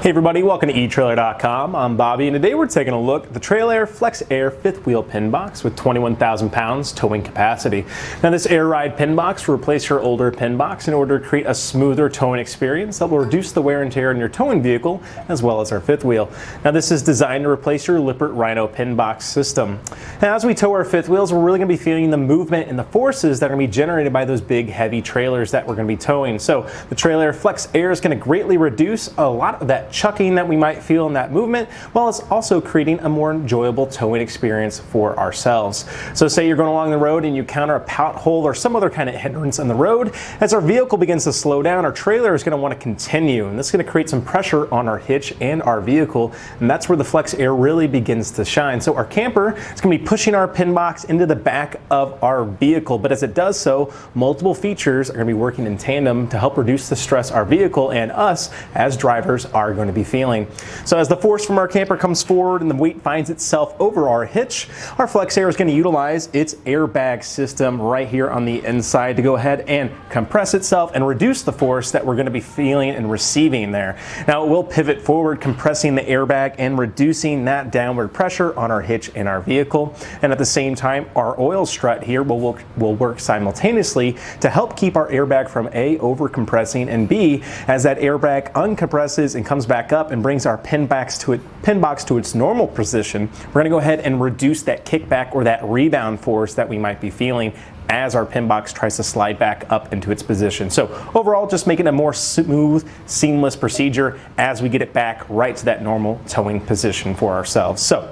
Hey everybody, welcome to Etrailer.com. I'm Bobby, and today we're taking a look at the Trailair Flex Air fifth wheel pin box with 21,000 pounds towing capacity. Now this air ride pin box will replace your older pin box in order to create a smoother towing experience that will reduce the wear and tear on your towing vehicle as well as our fifth wheel. Now this is designed to replace your Lippert Rhino pin box system. Now as we tow our fifth wheels, we're really going to be feeling the movement and the forces that are going to be generated by those big heavy trailers that we're going to be towing. So the Trailair Flex Air is going to greatly reduce a lot of that chucking that we might feel in that movement, while it's also creating a more enjoyable towing experience for ourselves. So say you're going along the road and you encounter a pothole or some other kind of hindrance on the road. As our vehicle begins to slow down, our trailer is going to want to continue, and this is going to create some pressure on our hitch and our vehicle, and that's where the Flex Air really begins to shine. So our camper is going to be pushing our pin box into the back of our vehicle, but as it does so, multiple features are going to be working in tandem to help reduce the stress our vehicle and us as drivers are going to be feeling. So as the force from our camper comes forward and the weight finds itself over our hitch, our Flex Air is going to utilize its airbag system right here on the inside to go ahead and compress itself and reduce the force that we're going to be feeling and receiving there. Now it will pivot forward, compressing the airbag and reducing that downward pressure on our hitch and our vehicle. And at the same time, our oil strut here will work simultaneously to help keep our airbag from A, over compressing, and B, as that airbag uncompresses and comes back up and brings our pin box to its normal position, we're going to go ahead and reduce that kickback or that rebound force that we might be feeling as our pin box tries to slide back up into its position. So overall, just making a more smooth, seamless procedure as we get it back right to that normal towing position for ourselves. So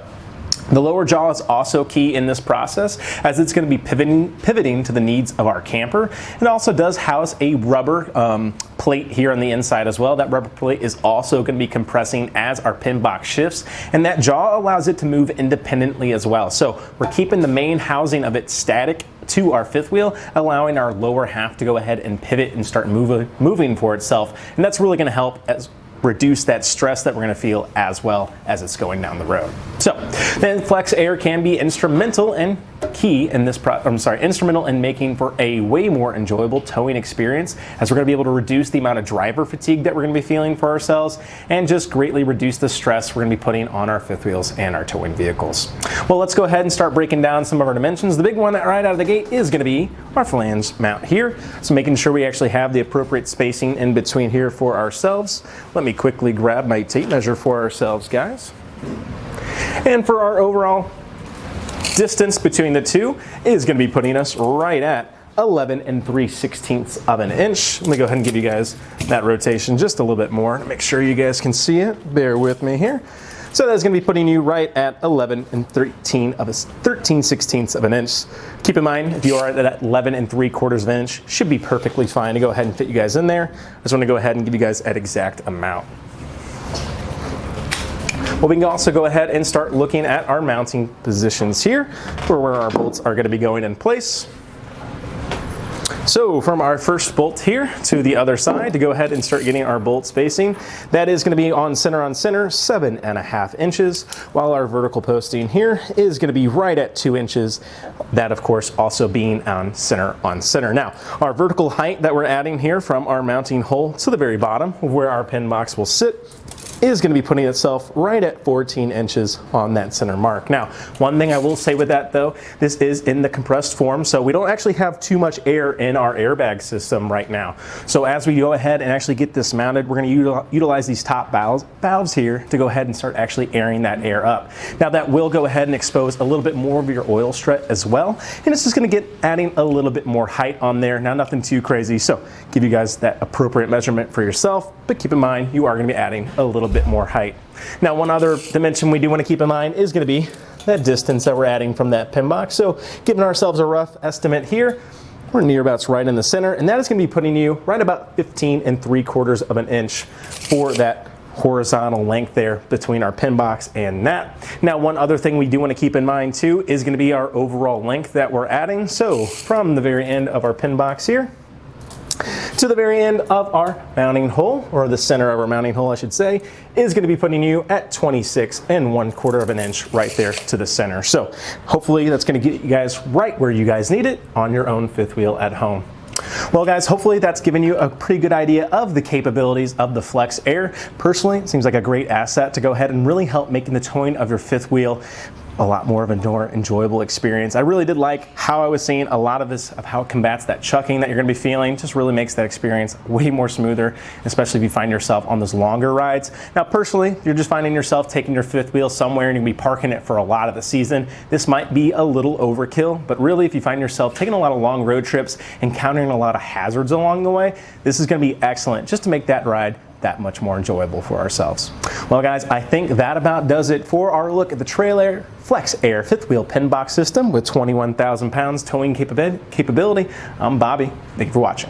the lower jaw is also key in this process, as it's going to be pivoting to the needs of our camper. It also does house a rubber plate here on the inside as well. That rubber plate is also going to be compressing as our pin box shifts, and that jaw allows it to move independently as well. So we're keeping the main housing of it static to our fifth wheel, allowing our lower half to go ahead and pivot and start moving for itself, and that's really going to help reduce that stress that we're going to feel as well as it's going down the road. So then Flex Air can be instrumental and key in this instrumental in making for a way more enjoyable towing experience, as we're going to be able to reduce the amount of driver fatigue that we're going to be feeling for ourselves and just greatly reduce the stress we're going to be putting on our fifth wheels and our towing vehicles. Well, let's go ahead and start breaking down some of our dimensions. The big one right out of the gate is going to be our flange mount here. So making sure we actually have the appropriate spacing in between here for ourselves. Let me quickly grab my tape measure for ourselves, guys. And for our overall distance between the two is going to be putting us right at 11 3/16 of an inch. Let me go ahead and give you guys that rotation just a little bit more to make sure you guys can see it. Bear with me here. So that's going to be putting you right at 11 13/16 of an inch. Keep in mind, if you are at that 11 3/4 of an inch, should be perfectly fine to go ahead and fit you guys in there. I just want to go ahead and give you guys that exact amount. Well, we can also go ahead and start looking at our mounting positions here for where our bolts are going to be going in place. So from our first bolt here to the other side, to go ahead and start getting our bolt spacing, that is going to be on center, 7.5 inches, while our vertical posting here is going to be right at 2 inches. That of course also being on center. Now our vertical height that we're adding here from our mounting hole to the very bottom where our pin box will sit is going to be putting itself right at 14 inches on that center mark. Now, one thing I will say with that though, this is in the compressed form, so we don't actually have too much air in our airbag system right now. So as we go ahead and actually get this mounted, we're going to utilize these top valves here to go ahead and start actually airing that air up. Now that will go ahead and expose a little bit more of your oil strut as well, and it's just going to get adding a little bit more height on there. Now nothing too crazy, so give you guys that appropriate measurement for yourself, but keep in mind you are going to be adding a little bit more height. Now one other dimension we do want to keep in mind is going to be that distance that we're adding from that pin box. So giving ourselves a rough estimate here, we're near about right in the center, and that is going to be putting you right about 15 3/4 of an inch for that horizontal length there between our pin box and that. Now one other thing we do want to keep in mind too is going to be our overall length that we're adding. So from the very end of our pin box here to the very end of our mounting hole, or the center of our mounting hole I should say, is going to be putting you at 26 1/4 of an inch right there to the center. So hopefully that's going to get you guys right where you guys need it on your own fifth wheel at home. Well guys, hopefully that's given you a pretty good idea of the capabilities of the Flex Air. Personally, it seems like a great asset to go ahead and really help making the towing of your fifth wheel a lot more of a more enjoyable experience. I really did like how I was seeing a lot of this, of how it combats that chucking that you're gonna be feeling. Just really makes that experience way more smoother, especially if you find yourself on those longer rides. Now personally, if you're just finding yourself taking your fifth wheel somewhere and you're gonna be parking it for a lot of the season, this might be a little overkill, but really if you find yourself taking a lot of long road trips, encountering a lot of hazards along the way, this is gonna be excellent just to make that ride that much more enjoyable for ourselves. Well guys, I think that about does it for our look at the Trailair Flex Air fifth wheel pin box system with 21,000 pounds towing capability. I'm Bobby, thank you for watching.